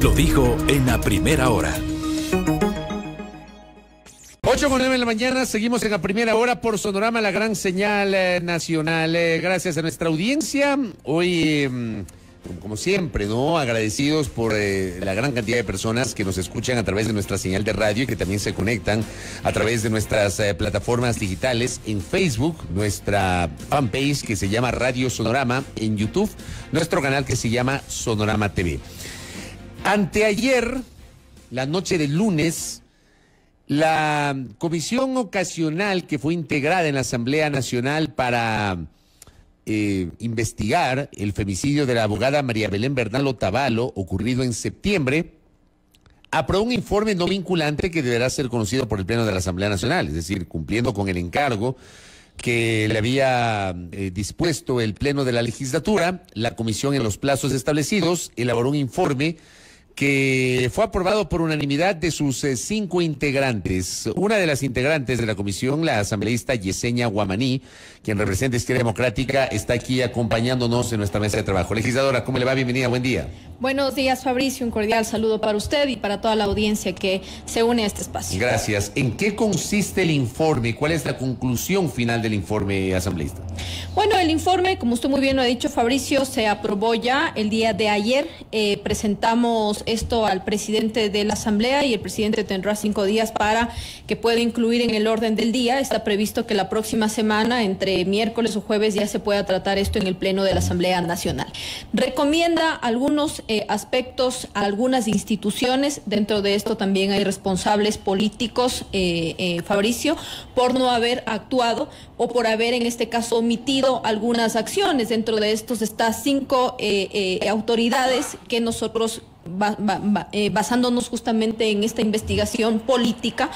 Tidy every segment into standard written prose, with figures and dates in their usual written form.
Lo dijo en la primera hora. 8:09 de la mañana, seguimos en la primera hora por Sonorama, la gran señal nacional. Gracias a nuestra audiencia. Hoy, como siempre, ¿no? Agradecidos por la gran cantidad de personas que nos escuchan a través de nuestra señal de radio y que también se conectan a través de nuestras plataformas digitales en Facebook, nuestra fanpage que se llama Radio Sonorama, en YouTube, nuestro canal que se llama Sonorama TV. Anteayer, la noche del lunes, la comisión ocasional que fue integrada en la Asamblea Nacional para investigar el femicidio de la abogada María Belén Bernal Otavalo, ocurrido en septiembre, aprobó un informe no vinculante que deberá ser conocido por el Pleno de la Asamblea Nacional, es decir, cumpliendo con el encargo que le había dispuesto el Pleno de la Legislatura. La comisión, en los plazos establecidos, elaboró un informe que fue aprobado por unanimidad de sus 5 integrantes. Una de las integrantes de la comisión, la asambleísta Yesenia Guamaní, quien representa Izquierda Democrática, está aquí acompañándonos en nuestra mesa de trabajo. Legisladora, ¿cómo le va? Bienvenida, buen día. Buenos días, Fabricio, un cordial saludo para usted y para toda la audiencia que se une a este espacio. Gracias. ¿En qué consiste el informe? ¿Cuál es la conclusión final del informe, asambleísta? Bueno, el informe, como usted muy bien lo ha dicho, Fabricio, se aprobó ya el día de ayer. Presentamos esto al presidente de la Asamblea y el presidente tendrá 5 días para que pueda incluir en el orden del día. Está previsto que la próxima semana, entre miércoles o jueves, ya se pueda tratar esto en el Pleno de la Asamblea Nacional. Recomienda algunos aspectos a algunas instituciones. Dentro de esto también hay responsables políticos, Fabricio, por no haber actuado o por haber, en este caso, omitido algunas acciones. Dentro de estos está 5 autoridades que nosotros, basándonos justamente en esta investigación política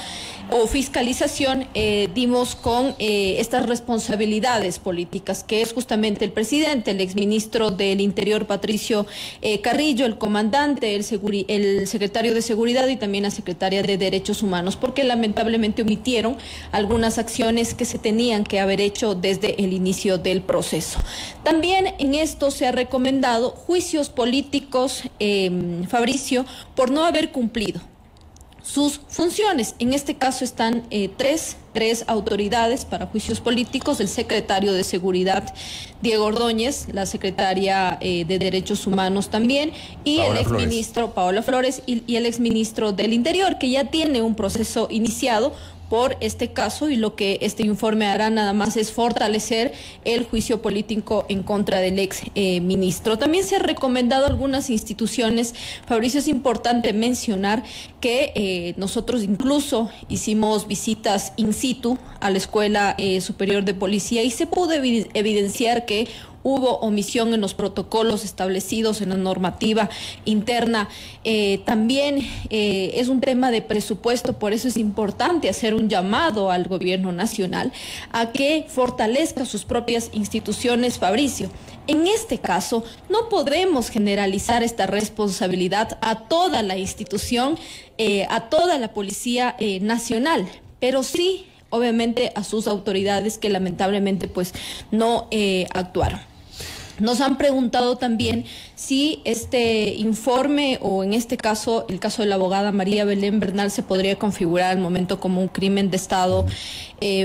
o fiscalización, dimos con estas responsabilidades políticas, que es justamente el presidente, el exministro del Interior Patricio Carrillo, el comandante, el secretario de Seguridad y también la secretaria de Derechos Humanos, porque lamentablemente omitieron algunas acciones que se tenían que haber hecho desde el inicio del proceso. También en esto se ha recomendado juicios políticos, Fabricio, por no haber cumplido sus funciones. En este caso están tres autoridades para juicios políticos: el secretario de Seguridad, Diego Ordóñez, la secretaria de Derechos Humanos también, y el exministro Paola Flores y el exministro del Interior, que ya tiene un proceso iniciado por este caso, y lo que este informe hará nada más es fortalecer el juicio político en contra del ex ministro. También se ha recomendado algunas instituciones. Fabricio, es importante mencionar que nosotros incluso hicimos visitas in situ a la Escuela Superior de Policía y se pudo evidenciar que hubo omisión en los protocolos establecidos en la normativa interna. También es un tema de presupuesto, por eso es importante hacer un llamado al gobierno nacional a que fortalezca sus propias instituciones, Fabricio. En este caso, no podremos generalizar esta responsabilidad a toda la institución, a toda la Policía Nacional, pero sí, obviamente, a sus autoridades que lamentablemente pues no actuaron. Nos han preguntado también si este informe, o en este caso, el caso de la abogada María Belén Bernal, se podría configurar al momento como un crimen de Estado.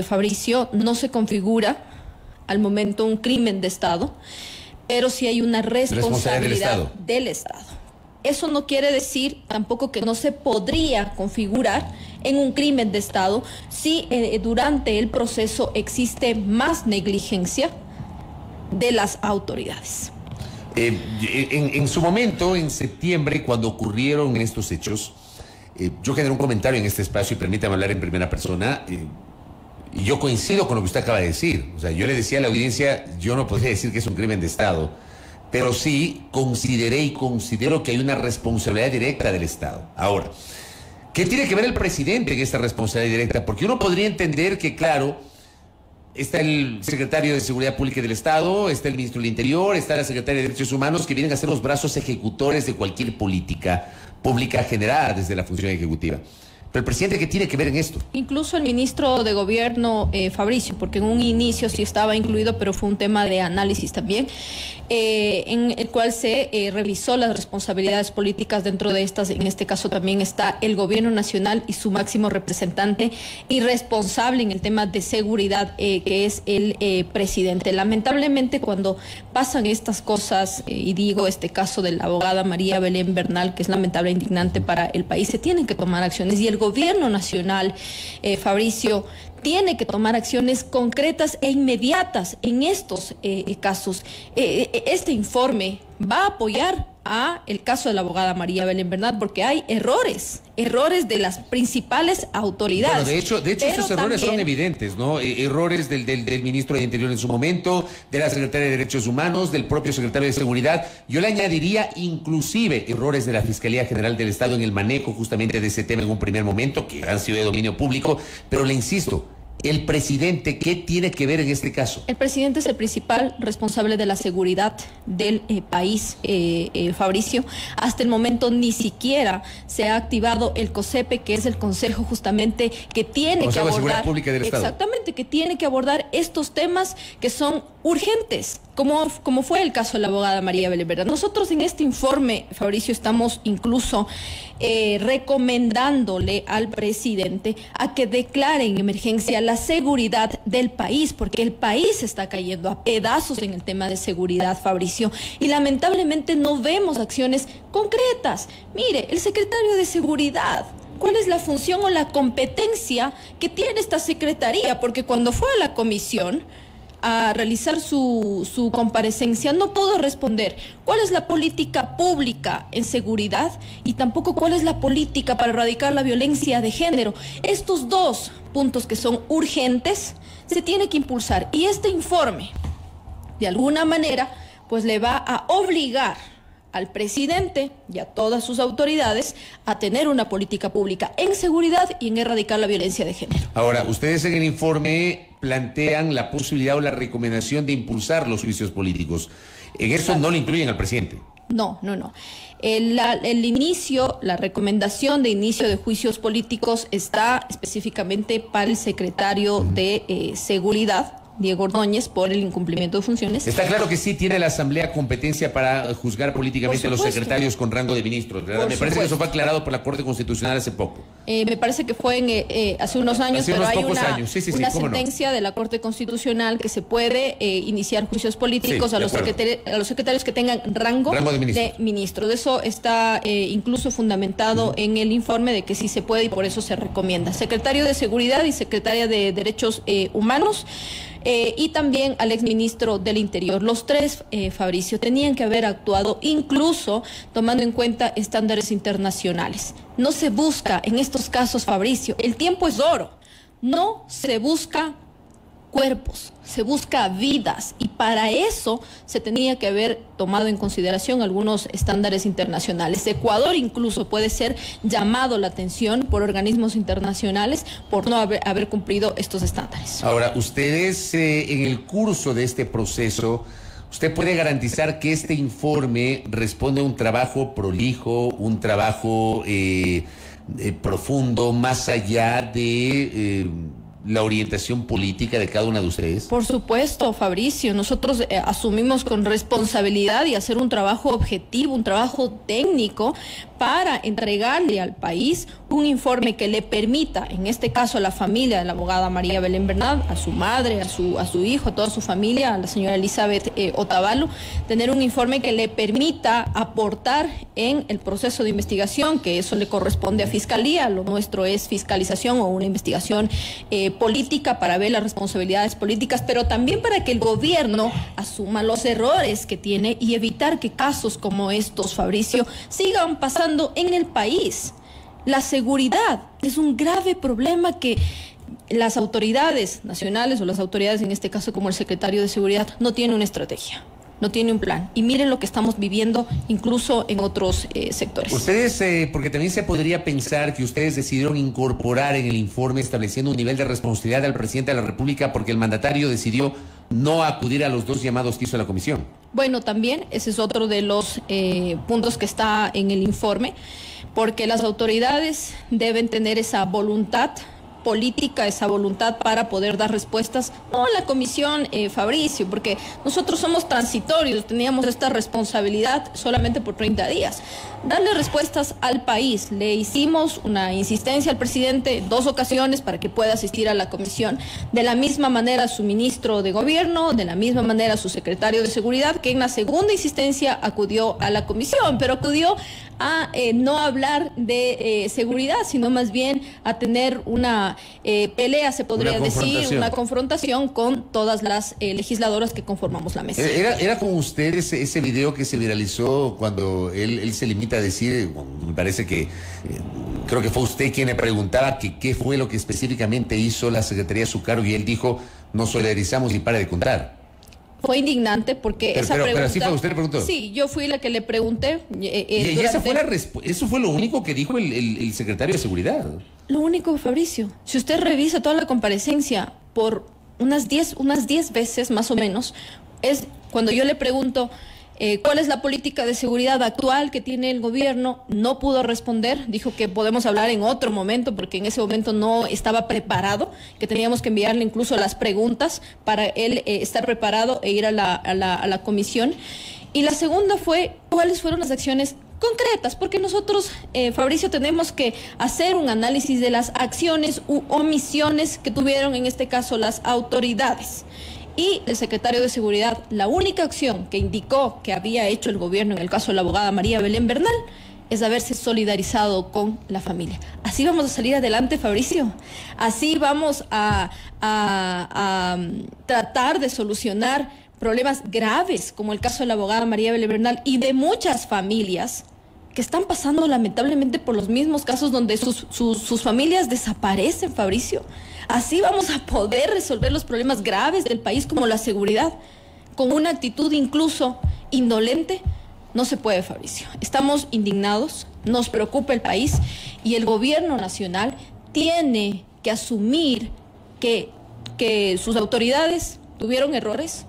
Fabricio, no se configura al momento un crimen de Estado, pero sí hay una responsabilidad del Estado. Eso no quiere decir tampoco que no se podría configurar en un crimen de Estado si durante el proceso existe más negligencia de las autoridades. En su momento, en septiembre, cuando ocurrieron estos hechos, yo generé un comentario en este espacio, y permítame hablar en primera persona, y yo coincido con lo que usted acaba de decir. O sea, yo le decía a la audiencia, yo no podría decir que es un crimen de Estado, pero sí consideré y considero que hay una responsabilidad directa del Estado. Ahora, ¿qué tiene que ver el presidente en esta responsabilidad directa? Porque uno podría entender que, claro, está el secretario de Seguridad Pública del Estado, está el ministro del Interior, está la secretaria de Derechos Humanos, que vienen a ser los brazos ejecutores de cualquier política pública generada desde la función ejecutiva. Pero el presidente, ¿qué tiene que ver en esto? Incluso el ministro de Gobierno, Fabricio, porque en un inicio sí estaba incluido, pero fue un tema de análisis también, en el cual se revisó las responsabilidades políticas. Dentro de estas, en este caso también está el Gobierno Nacional y su máximo representante y responsable en el tema de seguridad, que es el presidente. Lamentablemente, cuando pasan estas cosas, y digo este caso de la abogada María Belén Bernal, que es lamentable e indignante para el país, se tienen que tomar acciones, y el Gobierno Nacional, Fabricio, tiene que tomar acciones concretas e inmediatas en estos casos. Este informe va a apoyar a el caso de la abogada María Belén Bernal, porque hay errores de las principales autoridades. Bueno, de hecho esos errores son evidentes, ¿no? Errores del ministro de Interior en su momento, de la secretaria de Derechos Humanos, del propio secretario de Seguridad. Yo le añadiría inclusive errores de la Fiscalía General del Estado en el manejo justamente de ese tema en un primer momento, que han sido de dominio público, pero le insisto, el presidente, ¿qué tiene que ver en este caso? El presidente es el principal responsable de la seguridad del país, Fabricio. Hasta el momento ni siquiera se ha activado el COSEPE, que es el consejo justamente que tiene que abordar. De Seguridad Pública del Estado. Exactamente, que tiene que abordar estos temas que son urgentes, como fue el caso de la abogada María Belén Bernal. Nosotros en este informe, Fabricio, estamos incluso recomendándole al presidente a que declare en emergencia la seguridad del país, porque el país está cayendo a pedazos en el tema de seguridad, Fabricio, y lamentablemente no vemos acciones concretas. Mire, el secretario de Seguridad, ¿cuál es la función o la competencia que tiene esta secretaría? Porque cuando fue a la comisión a realizar su comparecencia, no pudo responder cuál es la política pública en seguridad y tampoco cuál es la política para erradicar la violencia de género. Estos dos puntos que son urgentes se tiene que impulsar, y este informe, de alguna manera, pues le va a obligar al presidente y a todas sus autoridades a tener una política pública en seguridad y en erradicar la violencia de género. Ahora, ustedes en el informe plantean la posibilidad o la recomendación de impulsar los juicios políticos. En eso no le incluyen al presidente. No. El inicio, la recomendación de inicio de juicios políticos está específicamente para el secretario de Seguridad, Diego Ordóñez, por el incumplimiento de funciones. Está claro que sí tiene la Asamblea competencia para juzgar políticamente a los secretarios con rango de ministros, ¿verdad? Me parece que eso fue aclarado por la Corte Constitucional hace poco. Me parece que fue hace unos años, pero hay una sentencia de la Corte Constitucional que se puede iniciar juicios políticos a los secretarios que tengan rango de ministro. De eso está incluso fundamentado en el informe de que sí se puede, y por eso se recomienda. Secretario de Seguridad y Secretaria de Derechos Humanos. Y también al exministro del Interior. Los tres, Fabricio, tenían que haber actuado incluso tomando en cuenta estándares internacionales. No se busca en estos casos, Fabricio, el tiempo es oro. No se busca cuerpos, se busca vidas, y para eso se tenía que haber tomado en consideración algunos estándares internacionales. Ecuador incluso puede ser llamado la atención por organismos internacionales por no haber cumplido estos estándares. Ahora, ustedes en el curso de este proceso, ¿usted puede garantizar que este informe responde a un trabajo prolijo, un trabajo profundo, más allá de la orientación política de cada una de ustedes? Por supuesto, Fabricio, nosotros asumimos con responsabilidad y hacer un trabajo objetivo, un trabajo técnico para entregarle al país un informe que le permita, en este caso a la familia de la abogada María Belén Bernal, a su madre, a su hijo, a toda su familia, a la señora Elizabeth Otavalo, tener un informe que le permita aportar en el proceso de investigación, que eso le corresponde a Fiscalía. Lo nuestro es fiscalización o una investigación política para ver las responsabilidades políticas, pero también para que el gobierno asuma los errores que tiene y evitar que casos como estos, Fabricio, sigan pasando en el país. La seguridad es un grave problema que las autoridades nacionales, o las autoridades en este caso como el secretario de Seguridad, no tienen una estrategia, no tiene un plan. Y miren lo que estamos viviendo incluso en otros sectores. Ustedes, porque también se podría pensar que ustedes decidieron incorporar en el informe estableciendo un nivel de responsabilidad al presidente de la República porque el mandatario decidió no acudir a los 2 llamados que hizo la comisión. Bueno, también ese es otro de los puntos que está en el informe, porque las autoridades deben tener esa voluntad política, esa voluntad para poder dar respuestas, no a la comisión, Fabricio, porque nosotros somos transitorios, teníamos esta responsabilidad solamente por 30 días. Darle respuestas al país. Le hicimos una insistencia al presidente 2 ocasiones para que pueda asistir a la comisión. De la misma manera su ministro de gobierno, de la misma manera su secretario de seguridad, que en la segunda insistencia acudió a la comisión, pero acudió a no hablar de seguridad, sino más bien a tener una pelea, se podría decir, una confrontación con todas las legisladoras que conformamos la mesa. ¿Era con usted ese video que se viralizó cuando él se limita a decir, me parece que creo que fue usted quien le preguntaba que qué fue lo que específicamente hizo la Secretaría de su cargo y él dijo, nos solidarizamos y para de contar? Fue indignante porque esa pregunta... Pero así fue, usted le preguntó. Sí, yo fui la que le pregunté. Y esa fue eso fue lo único que dijo el secretario de Seguridad. Lo único, Fabricio. Si usted revisa toda la comparecencia por unas 10 veces más o menos, es cuando yo le pregunto cuál es la política de seguridad actual que tiene el gobierno, no pudo responder, dijo que podemos hablar en otro momento porque en ese momento no estaba preparado, que teníamos que enviarle incluso las preguntas para él estar preparado e ir a la comisión. Y la segunda fue cuáles fueron las acciones concretas, porque nosotros, Fabricio, tenemos que hacer un análisis de las acciones u omisiones que tuvieron en este caso las autoridades. Y el secretario de Seguridad, la única acción que indicó que había hecho el gobierno en el caso de la abogada María Belén Bernal es haberse solidarizado con la familia. Así vamos a salir adelante, Fabricio. Así vamos a tratar de solucionar problemas graves como el caso de la abogada María Belén Bernal y de muchas familias que están pasando lamentablemente por los mismos casos donde sus familias desaparecen, Fabricio. Así vamos a poder resolver los problemas graves del país como la seguridad. Con una actitud incluso indolente, no se puede, Fabricio. Estamos indignados, nos preocupa el país y el gobierno nacional tiene que asumir que sus autoridades tuvieron errores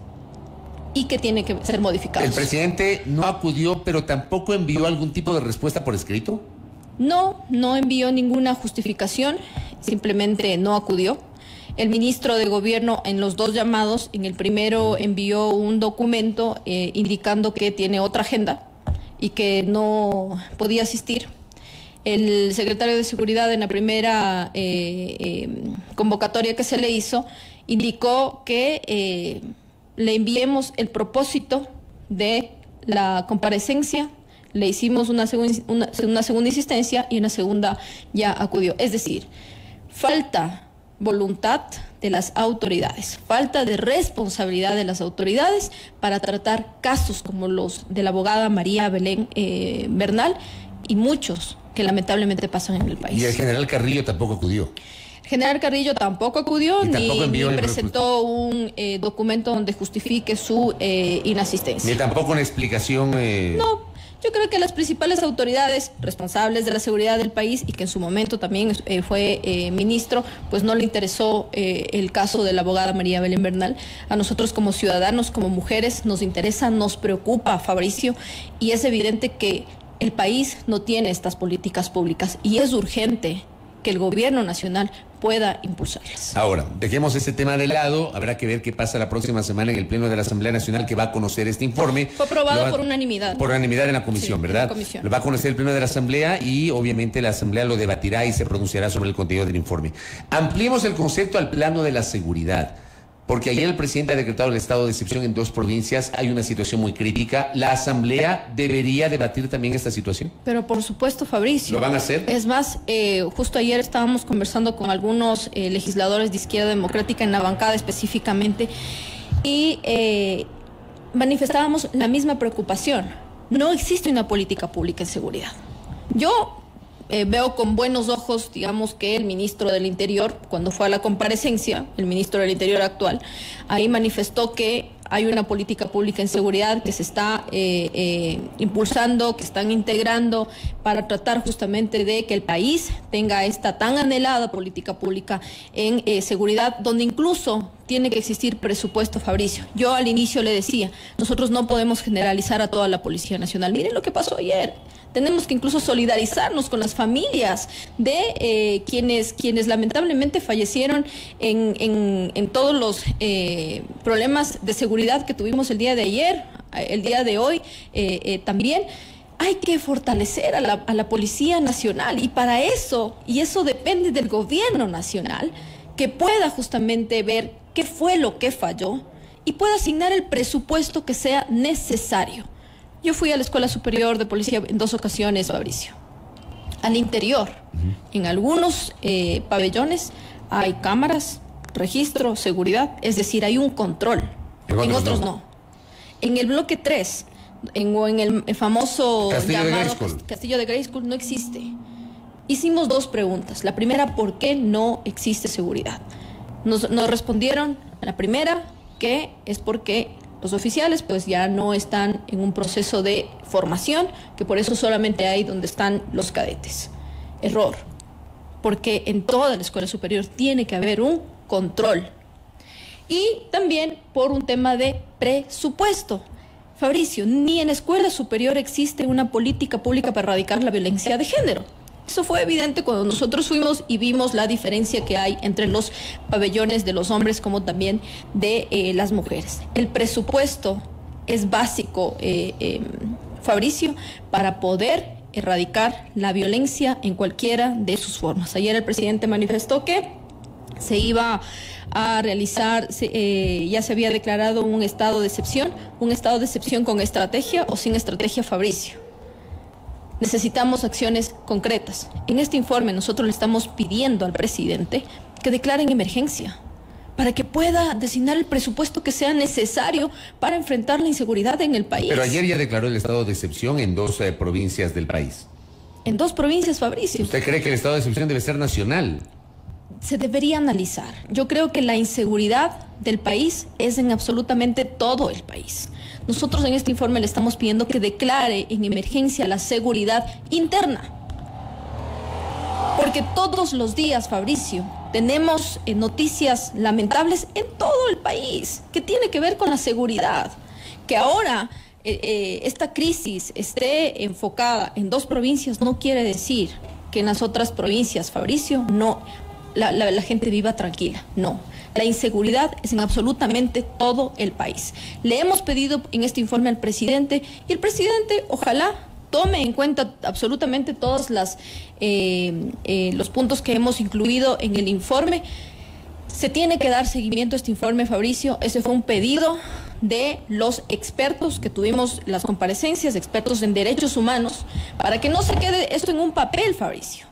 y que tiene que ser modificados. ¿El presidente no acudió, pero tampoco envió algún tipo de respuesta por escrito? No envió ninguna justificación, simplemente no acudió. El ministro de Gobierno en los 2 llamados, en el primero envió un documento indicando que tiene otra agenda y que no podía asistir. El secretario de Seguridad en la primera convocatoria que se le hizo indicó que le enviemos el propósito de la comparecencia, le hicimos una segunda insistencia y una segunda ya acudió. Es decir, falta voluntad de las autoridades, falta de responsabilidad de las autoridades para tratar casos como los de la abogada María Belén Bernal y muchos que lamentablemente pasan en el país. Y el general Carrillo tampoco acudió. General Carrillo tampoco acudió ni presentó un documento donde justifique su inasistencia. Ni tampoco una explicación. No, yo creo que las principales autoridades responsables de la seguridad del país y que en su momento también fue ministro, pues no le interesó el caso de la abogada María Belén Bernal. A nosotros como ciudadanos, como mujeres, nos interesa, nos preocupa, Fabricio, y es evidente que el país no tiene estas políticas públicas y es urgente que el gobierno nacional pueda impulsarlas. Ahora, dejemos este tema de lado, habrá que ver qué pasa la próxima semana en el Pleno de la Asamblea Nacional que va a conocer este informe. Fue aprobado por unanimidad. Por unanimidad en la comisión, sí, ¿verdad? En la comisión. Lo va a conocer el Pleno de la Asamblea y obviamente la Asamblea lo debatirá y se pronunciará sobre el contenido del informe. Ampliemos el concepto al plano de la seguridad. Porque ayer el presidente ha decretado el estado de excepción en 2 provincias, hay una situación muy crítica. ¿La Asamblea debería debatir también esta situación? Pero por supuesto, Fabricio. ¿Lo van a hacer? Es más, justo ayer estábamos conversando con algunos legisladores de Izquierda Democrática en la bancada específicamente y manifestábamos la misma preocupación. No existe una política pública en seguridad. Yo veo con buenos ojos, digamos, que el ministro del Interior, cuando fue a la comparecencia, el ministro del Interior actual, ahí manifestó que hay una política pública en seguridad que se está impulsando, que están integrando para tratar justamente de que el país tenga esta tan anhelada política pública en seguridad, donde incluso tiene que existir presupuesto, Fabricio. Yo al inicio le decía, nosotros no podemos generalizar a toda la Policía Nacional. Miren lo que pasó ayer. Tenemos que incluso solidarizarnos con las familias de quienes lamentablemente fallecieron en todos los problemas de seguridad que tuvimos el día de ayer, el día de hoy también. Hay que fortalecer a la Policía Nacional y para eso, y eso depende del gobierno nacional, que pueda justamente ver qué fue lo que falló y pueda asignar el presupuesto que sea necesario. Yo fui a la Escuela Superior de Policía en 2 ocasiones, Fabricio. Al interior, en algunos pabellones hay cámaras, registro, seguridad, es decir, hay un control. En otros no. En el bloque 3, en el famoso llamado Castillo de Grayskull, no existe. Hicimos 2 preguntas. La primera, ¿por qué no existe seguridad? Nos respondieron a la primera que es porque los oficiales pues ya no están en un proceso de formación, que por eso solamente hay donde están los cadetes. Error, porque en toda la escuela superior tiene que haber un control. Y también por un tema de presupuesto. Fabricio, ni en la escuela superior existe una política pública para erradicar la violencia de género. Eso fue evidente cuando nosotros fuimos y vimos la diferencia que hay entre los pabellones de los hombres como también de las mujeres. El presupuesto es básico, Fabricio, para poder erradicar la violencia en cualquiera de sus formas. Ayer el presidente manifestó que se iba a realizar, ya se había declarado un estado de excepción con estrategia o sin estrategia, Fabricio. Necesitamos acciones concretas. En este informe nosotros le estamos pidiendo al presidente que declare en emergencia para que pueda designar el presupuesto que sea necesario para enfrentar la inseguridad en el país. Pero ayer ya declaró el estado de excepción en 2 provincias del país. En 2 provincias, Fabricio. ¿Usted cree que el estado de excepción debe ser nacional? Se debería analizar. Yo creo que la inseguridad del país es en absolutamente todo el país. Nosotros en este informe le estamos pidiendo que declare en emergencia la seguridad interna. Porque todos los días, Fabricio, tenemos noticias lamentables en todo el país que tiene que ver con la seguridad. Que ahora esta crisis esté enfocada en 2 provincias no quiere decir que en las otras provincias, Fabricio, no, la gente viva tranquila. No. La inseguridad es en absolutamente todo el país. Le hemos pedido en este informe al presidente y el presidente ojalá tome en cuenta absolutamente todos los puntos que hemos incluido en el informe. Se tiene que dar seguimiento a este informe, Fabricio. Ese fue un pedido de los expertos que tuvimos las comparecencias, expertos en derechos humanos, para que no se quede esto en un papel, Fabricio.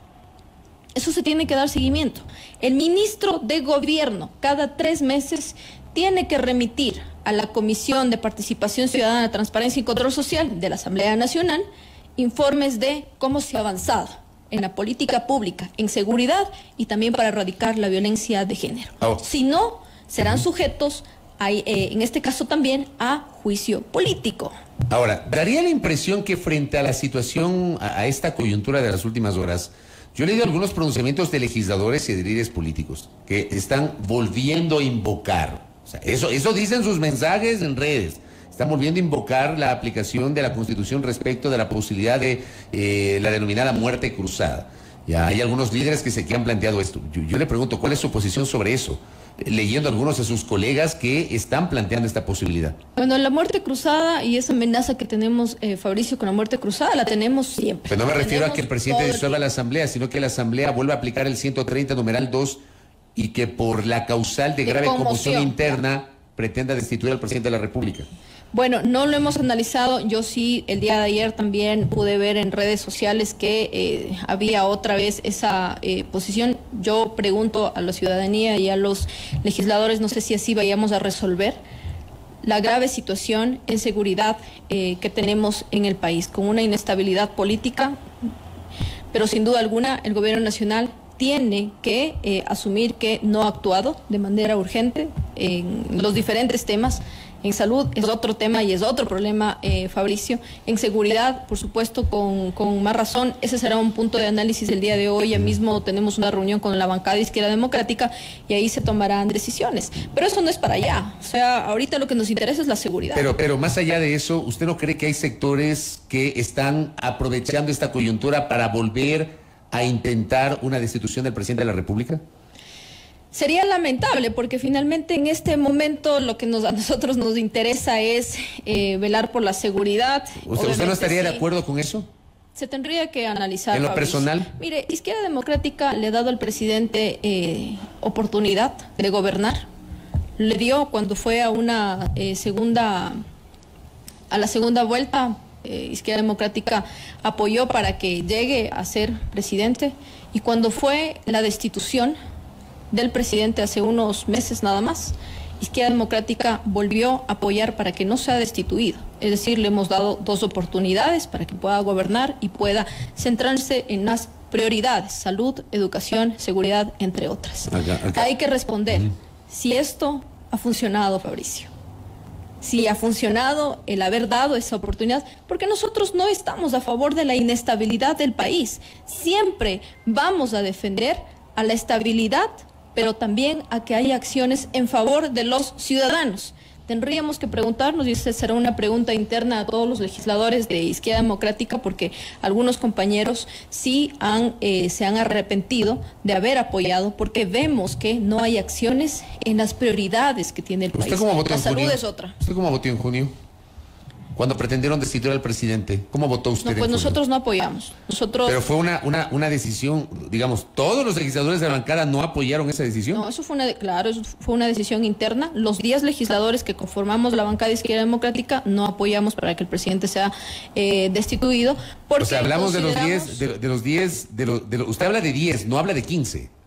Eso se tiene que dar seguimiento. El ministro de Gobierno cada 3 meses tiene que remitir a la Comisión de Participación Ciudadana, Transparencia y Control Social de la Asamblea Nacional informes de cómo se ha avanzado en la política pública, en seguridad y también para erradicar la violencia de género. Si no, serán sujetos, en este caso también, a juicio político. Ahora, daría la impresión que frente a la situación, a esta coyuntura de las últimas horas, yo he leído algunos pronunciamientos de legisladores y de líderes políticos que están volviendo a invocar, o sea, eso dicen sus mensajes en redes, están volviendo a invocar la aplicación de la Constitución respecto de la posibilidad de la denominada muerte cruzada. Ya hay algunos líderes que han planteado esto. Yo le pregunto, ¿cuál es su posición sobre eso? Leyendo algunos de sus colegas que están planteando esta posibilidad. Bueno, la muerte cruzada y esa amenaza que tenemos, Fabricio, con la muerte cruzada, la tenemos siempre. Pero no me refiero a que el presidente disuelva la Asamblea, sino que la Asamblea vuelva a aplicar el 130 numeral 2 y que por la causal de grave conmoción interna pretenda destituir al presidente de la República. Bueno, no lo hemos analizado. Yo sí, el día de ayer también pude ver en redes sociales que había otra vez esa posición. Yo pregunto a la ciudadanía y a los legisladores, no sé si así vayamos a resolver la grave situación en seguridad que tenemos en el país, con una inestabilidad política, pero sin duda alguna el gobierno nacional tiene que asumir que no ha actuado de manera urgente en los diferentes temas. En salud es otro tema y es otro problema, Fabricio. En seguridad, por supuesto, con más razón. Ese será un punto de análisis el día de hoy. Ya mismo tenemos una reunión con la bancada de Izquierda Democrática y ahí se tomarán decisiones. Pero eso no es para allá. O sea, ahorita lo que nos interesa es la seguridad. Pero más allá de eso, ¿usted no cree que hay sectores que están aprovechando esta coyuntura para volver a intentar una destitución del presidente de la República? Sería lamentable porque finalmente en este momento lo que a nosotros nos interesa es velar por la seguridad. ¿Usted no estaría de acuerdo con eso? Se tendría que analizar. ¿En lo personal? Mire, Izquierda Democrática le ha dado al presidente oportunidad de gobernar. Le dio cuando fue a la segunda vuelta. Izquierda Democrática apoyó para que llegue a ser presidente, y cuando fue la destitución del presidente hace unos meses nada más, Izquierda Democrática volvió a apoyar para que no sea destituido. Es decir, le hemos dado 2 oportunidades para que pueda gobernar y pueda centrarse en las prioridades: salud, educación, seguridad, entre otras. Hay que responder si esto ha funcionado, Fabricio. Si ha funcionado el haber dado esa oportunidad, porque nosotros no estamos a favor de la inestabilidad del país. Siempre vamos a defender a la estabilidad, pero también a que haya acciones en favor de los ciudadanos. Tendríamos que preguntarnos, y esa será una pregunta interna a todos los legisladores de Izquierda Democrática, porque algunos compañeros sí se han arrepentido de haber apoyado, porque vemos que no hay acciones en las prioridades que tiene el país. ¿Usted cómo votó en junio? La salud es otra. ¿Usted cómo votó en junio? Cuando pretendieron destituir al presidente, ¿cómo votó usted? No, pues nosotros no apoyamos. Pero fue una decisión, digamos, ¿todos los legisladores de la bancada no apoyaron esa decisión? No, eso fue una decisión interna. Los 10 legisladores que conformamos la bancada de Izquierda Democrática no apoyamos para que el presidente sea destituido. O sea, hablamos de los 10, usted habla de 10, no habla de 15.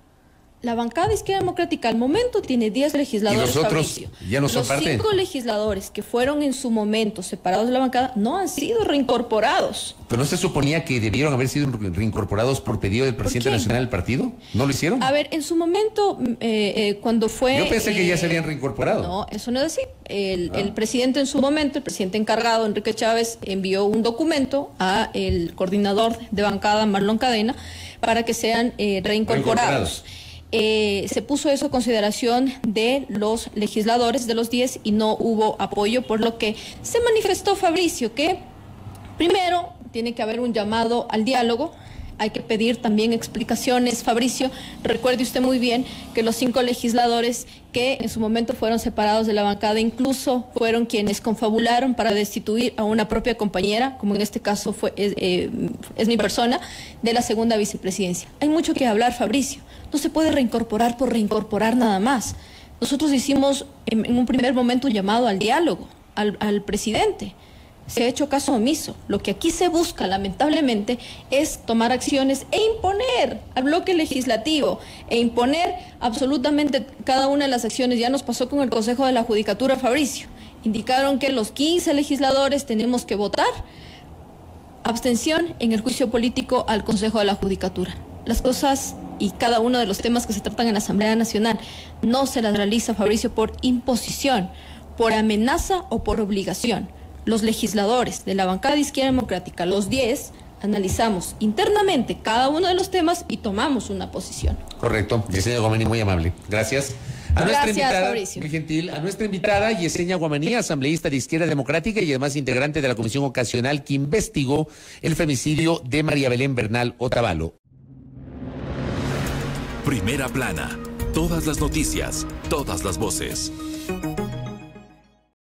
La bancada de Izquierda Democrática al momento tiene 10 legisladores. ¿Y los otros Fabricio ya no son parte? Los 5 legisladores que fueron en su momento separados de la bancada no han sido reincorporados. ¿Pero no se suponía que debieron haber sido reincorporados por pedido del presidente nacional del partido? ¿No lo hicieron? A ver, en su momento, cuando fue... Yo pensé que ya se habían reincorporado. No, eso no es así. El presidente en su momento, el presidente encargado, Enrique Chávez, envió un documento a el coordinador de bancada, Marlon Cadena, para que sean reincorporados. Se puso eso a consideración de los legisladores de los 10 y no hubo apoyo, por lo que se manifestó, Fabricio, que primero tiene que haber un llamado al diálogo. Hay que pedir también explicaciones, Fabricio. Recuerde usted muy bien que los 5 legisladores que en su momento fueron separados de la bancada incluso fueron quienes confabularon para destituir a una propia compañera, como en este caso es mi persona, de la segunda vicepresidencia. Hay mucho que hablar, Fabricio. No se puede reincorporar por reincorporar nada más. Nosotros hicimos en un primer momento un llamado al diálogo, al presidente. Se ha hecho caso omiso. Lo que aquí se busca, lamentablemente, es tomar acciones e imponer al bloque legislativo, e imponer absolutamente cada una de las acciones. Ya nos pasó con el Consejo de la Judicatura, Fabricio. Indicaron que los 15 legisladores tenemos que votar abstención en el juicio político al Consejo de la Judicatura. Las cosas y cada uno de los temas que se tratan en la Asamblea Nacional no se las realiza, Fabricio, por imposición, por amenaza o por obligación. Los legisladores de la bancada de Izquierda Democrática, los 10, analizamos internamente cada uno de los temas y tomamos una posición. Correcto. Yesenia Guamaní, muy amable. Gracias. Gracias, Fabricio. Muy gentil. A nuestra invitada, Yesenia Guamaní, asambleísta de Izquierda Democrática y además integrante de la comisión ocasional que investigó el femicidio de María Belén Bernal Otavalo. Primera plana. Todas las noticias, todas las voces.